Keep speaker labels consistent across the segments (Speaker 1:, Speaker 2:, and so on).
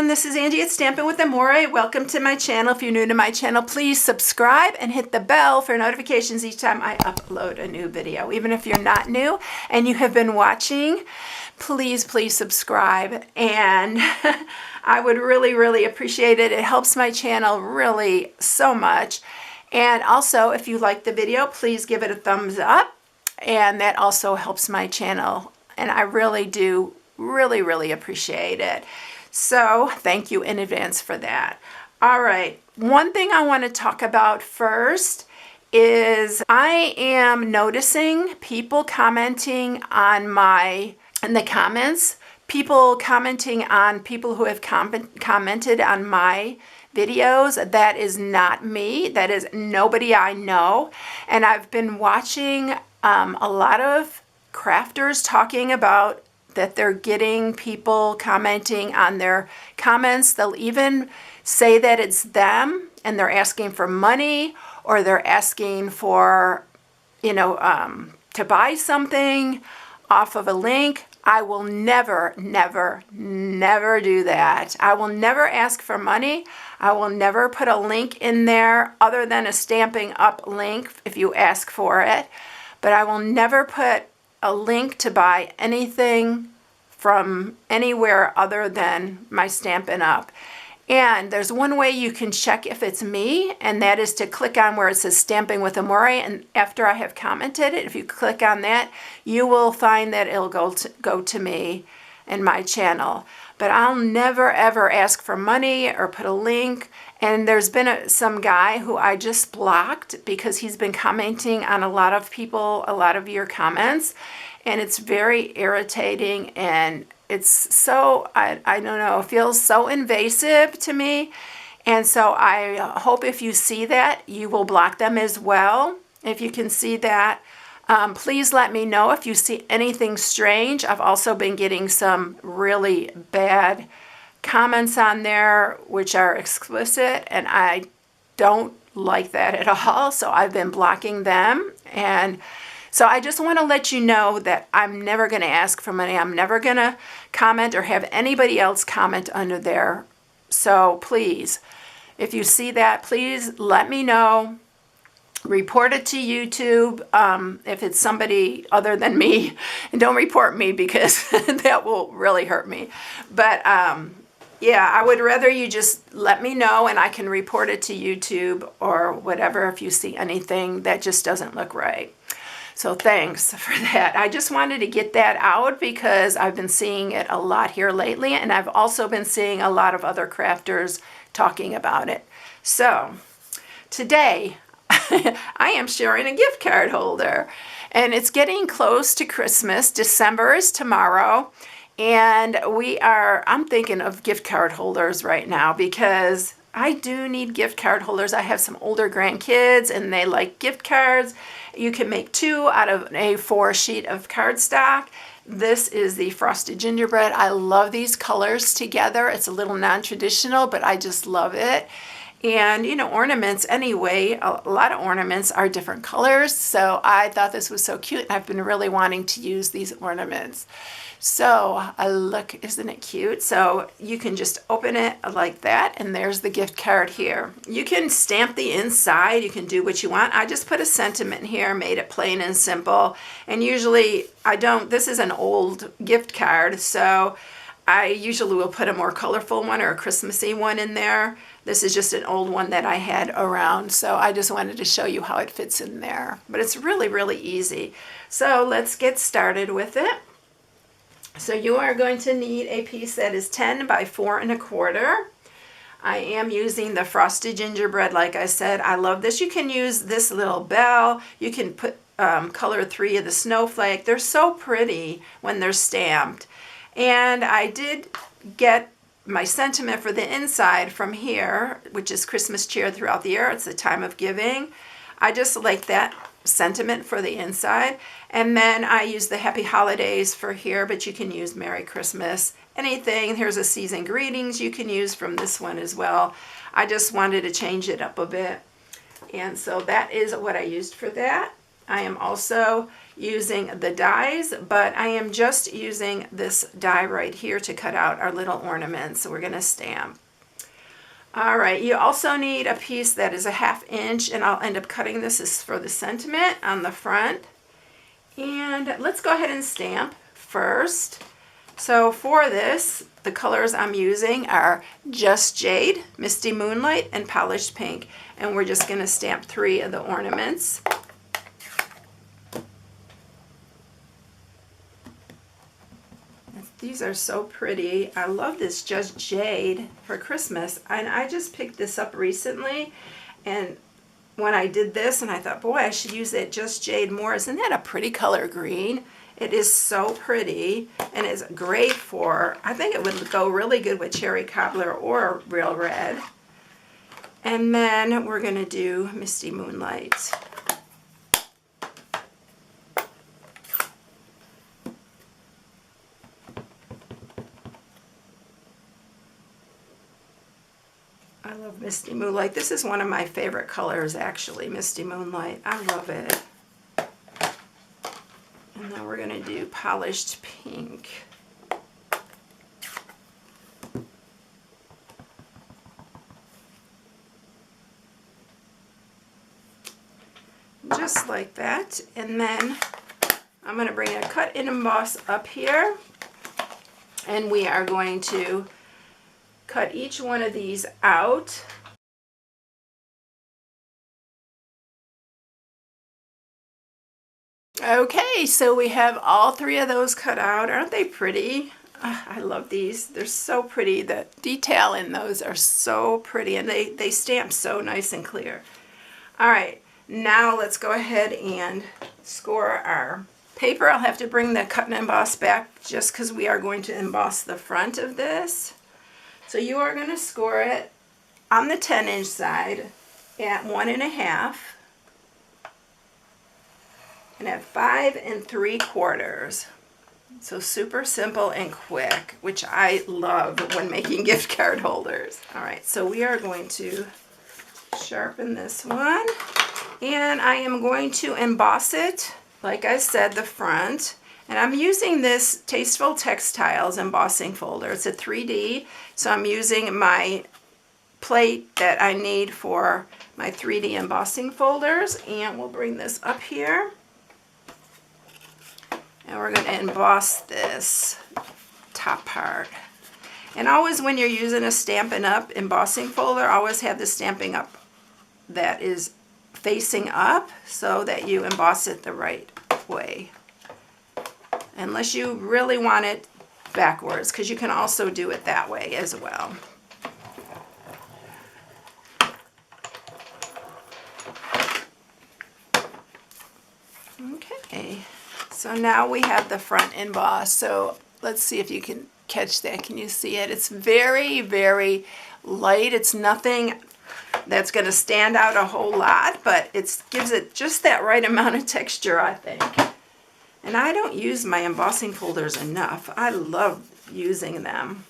Speaker 1: everyone, this is Angie at Stampingwithamore. Welcome to my channel. If you're new to my channel, please subscribe and hit the bell for notifications each time I upload a new video. Even if you're not new and you have been watching, please subscribe, and I would really appreciate it. It helps my channel really so much. And also, if you like the video, please give it a thumbs up, and that also helps my channel, and I really do really appreciate it. So thank you in advance for that. All right, one thing I want to talk about first is I am noticing people commenting on in the comments, people commenting on people who have commented on my videos. That is not me. That is nobody I know. And I've been watching a lot of crafters talking about that they're getting people commenting on their comments. They'll even say that it's them and they're asking for money, or they're asking for, to buy something off of a link. I will never do that. I will never ask for money. I will never put a link in there other than a Stampin'up link if you ask for it. But I will never put a link to buy anything from anywhere other than my Stampin'up. And there's one way you can check if it's me, and that is to click on where it says Stampingwithamore, and after I have commented it, if you click on that, you will find that it'll go to me and my channel. But I'll never ever ask for money or put a link. And there's been some guy who I just blocked because he's been commenting on a lot of your comments, and it's very irritating, and it's so, I don't know, it feels so invasive to me. And so I hope if you see that, you will block them as well. If you can see that, please let me know if you see anything strange. I've also been getting some really bad comments on there which are explicit, and I don't like that at all, so I've been blocking them. And so I just want to let you know that I'm never going to ask for money. I'm never going to comment or have anybody else comment under there. So please, if you see that, please let me know. Report it to YouTube if it's somebody other than me. And don't report me, because that will really hurt me. But yeah, I would rather you just let me know and I can report it to YouTube or whatever if you see anything that just doesn't look right. So thanks for that. I just wanted to get that out because I've been seeing it a lot here lately, and I've also been seeing a lot of other crafters talking about it. So today I am sharing a gift card holder, and it's getting close to Christmas. December is tomorrow, and I'm thinking of gift card holders right now because I do need gift card holders. I have some older grandkids and they like gift cards. You can make 2 out of an A4 sheet of cardstock. This is the Frosted Gingerbread. I love these colors together. It's a little non-traditional, but I just love it. And ornaments anyway, a lot of ornaments are different colors, so I thought this was so cute, and I've been really wanting to use these ornaments. So look, isn't it cute? So you can just open it like that, and there's the gift card here. You can stamp the inside, you can do what you want. I just put a sentiment here, made it plain and simple, and usually this is an old gift card, so I usually will put a more colorful one or a Christmassy one in there. This is just an old one that I had around, so I just wanted to show you how it fits in there. But it's really easy. So let's get started with it. So you are going to need a piece that is 10 by 4 1/4. I am using the Frosted Gingerbread, like I said. I love this. You can use this little bell. You can put color 3 of the snowflake. They're so pretty when they're stamped. And I did get my sentiment for the inside from here, which is Christmas cheer throughout the year. It's the time of giving. I just like that sentiment for the inside. And then I use the Happy Holidays for here, but you can use Merry Christmas, anything. Here's a season greetings you can use from this one as well. I just wanted to change it up a bit. And so that is what I used for that. I am also using the dies, but I am just using this die right here to cut out our little ornaments. So we're going to stamp. All right, you also need a piece that is a 1/2 inch, and I'll end up cutting this is for the sentiment on the front. And let's go ahead and stamp first. So for this, the colors I'm using are Just Jade, Misty Moonlight, and Polished Pink. And we're just going to stamp 3 of the ornaments. These are so pretty. I love this Just Jade for Christmas. And I just picked this up recently. And when I did this, and I thought, boy, I should use that Just Jade more. Isn't that a pretty color green? It is so pretty, and it's great for, I think it would go really good with cherry cobbler or real red. And then we're going to do Misty Moonlight. I love Misty Moonlight. This is one of my favorite colors, actually, Misty Moonlight. I love it. And then we're going to do Polished Pink. Just like that. And then I'm going to bring a cut and emboss up here. And we are going to cut each one of these out. Okay, so we have all 3 of those cut out. Aren't they pretty? I love these. They're so pretty. The detail in those are so pretty, and they stamp so nice and clear. All right, now let's go ahead and score our paper. I'll have to bring the cut and emboss back just because we are going to emboss the front of this. So you are going to score it on the 10-inch side at 1.5 and at 5 3/4. So super simple and quick, which I love when making gift card holders. All right, so we are going to sharpen this one, and I am going to emboss it, like I said, the front. And I'm using this Tasteful Textiles embossing folder. It's a 3D, so I'm using my plate that I need for my 3D embossing folders. And we'll bring this up here. And we're going to emboss this top part. And always when you're using a Stampin' Up embossing folder, always have the Stampin' Up that is facing up so that you emboss it the right way. Unless you really want it backwards, because you can also do it that way as well. Okay, so now we have the front emboss. So let's see if you can catch that. Can you see it? It's very, very light. It's nothing that's going to stand out a whole lot, but it gives it just that right amount of texture, I think. And I don't use my embossing folders enough. I love using them.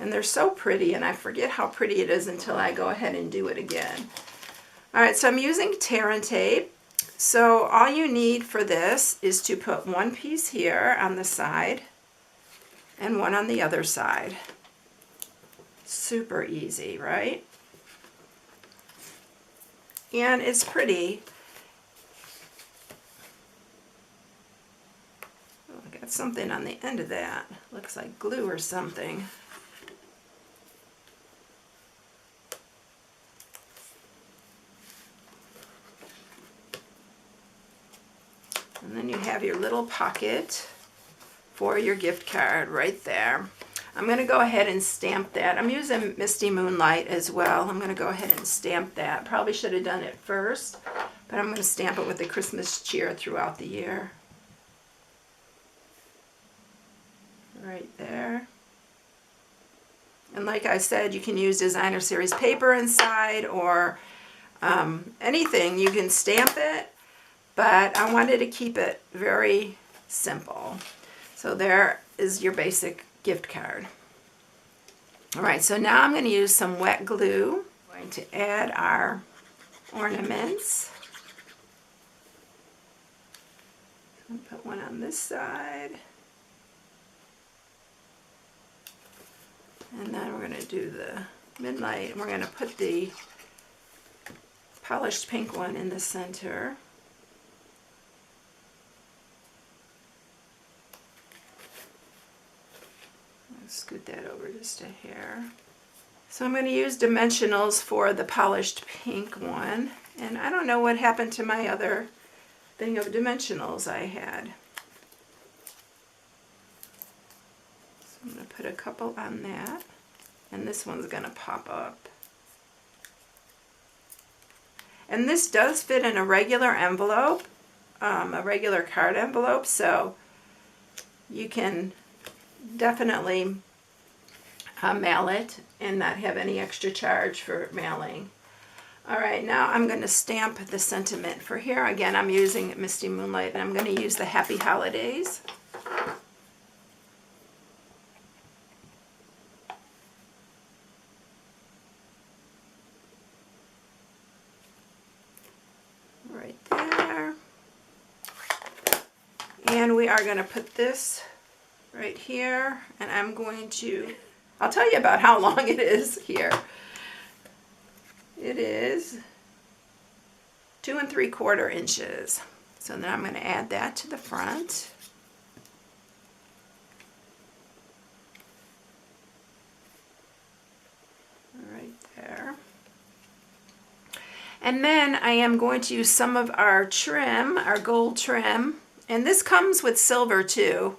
Speaker 1: And they're so pretty, and I forget how pretty it is until I go ahead and do it again. All right, so I'm using tear and tape. So all you need for this is to put one piece here on the side and one on the other side. Super easy, right? And it's pretty. Got something on the end of that. Looks like glue or something. And then you have your little pocket for your gift card right there. I'm going to go ahead and stamp that. I'm using Misty Moonlight as well. I'm going to go ahead and stamp that. Probably should have done it first, but I'm going to stamp it with the Christmas cheer throughout the year. Right there. And like I said, you can use designer series paper inside or anything. You can stamp it, but I wanted to keep it very simple. So there is your basic gift card. All right, so now I'm going to use some wet glue. I'm going to add our ornaments. I'll put one on this side. And then we're going to do the Midnight, and we're going to put the polished pink one in the center. I'll scoot that over just a hair. So I'm going to use dimensionals for the polished pink one. And I don't know what happened to my other thing of dimensionals I had. So I'm going to put a couple on that. And this one's going to pop up. And this does fit in a regular envelope, a regular card envelope, so you can definitely mail it and not have any extra charge for mailing. All right, now I'm going to stamp the sentiment for here. Again, I'm using Misty Moonlight, and I'm going to use the Happy Holidays. Right there. And we are going to put this right here, and I'm going to, I'll tell you about how long it is here. It is 2 3/4 inches. So then I'm going to add that to the front. Right there. And then I am going to use some of our trim, our gold trim, and this comes with silver too,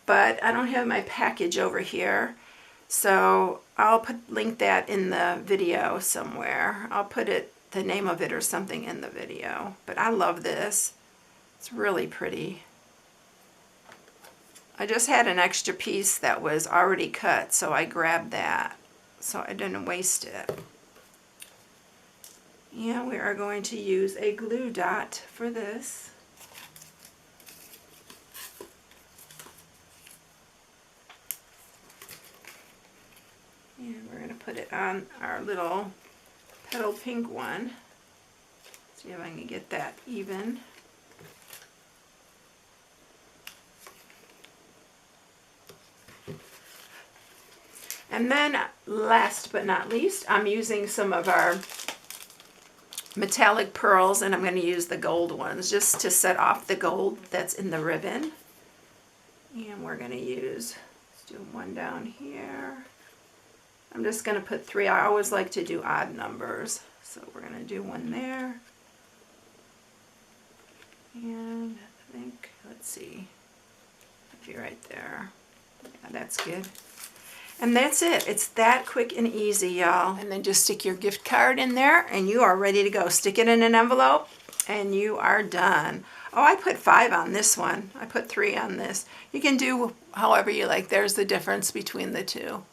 Speaker 1: but I don't have my package over here, so I'll link that in the video somewhere. I'll put the name of it or something in the video, but I love this. It's really pretty. I just had an extra piece that was already cut, so I grabbed that, so I didn't waste it. And we are going to use a glue dot for this. And we're going to put it on our little petal pink one. See if I can get that even. And then last but not least, I'm using some of our metallic pearls, and I'm going to use the gold ones just to set off the gold that's in the ribbon. And we're going to use, let's do one down here. I'm just going to put 3. I always like to do odd numbers, so we're going to do one there. And I think, let's see, maybe right there. Yeah, that's good. And that's it. It's that quick and easy, y'all. And then just stick your gift card in there and you are ready to go. Stick it in an envelope and you are done. Oh, I put 5 on this one. I put 3 on this. You can do however you like. There's the difference between the two.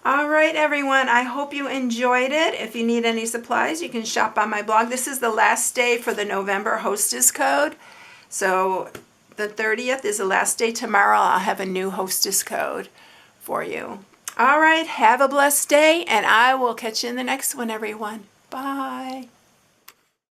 Speaker 1: All right, everyone. I hope you enjoyed it. If you need any supplies, you can shop on my blog. This is the last day for the November hostess code. So the 30th is the last day. Tomorrow I'll have a new hostess code for you. All right, have a blessed day, and I will catch you in the next one, everyone. Bye.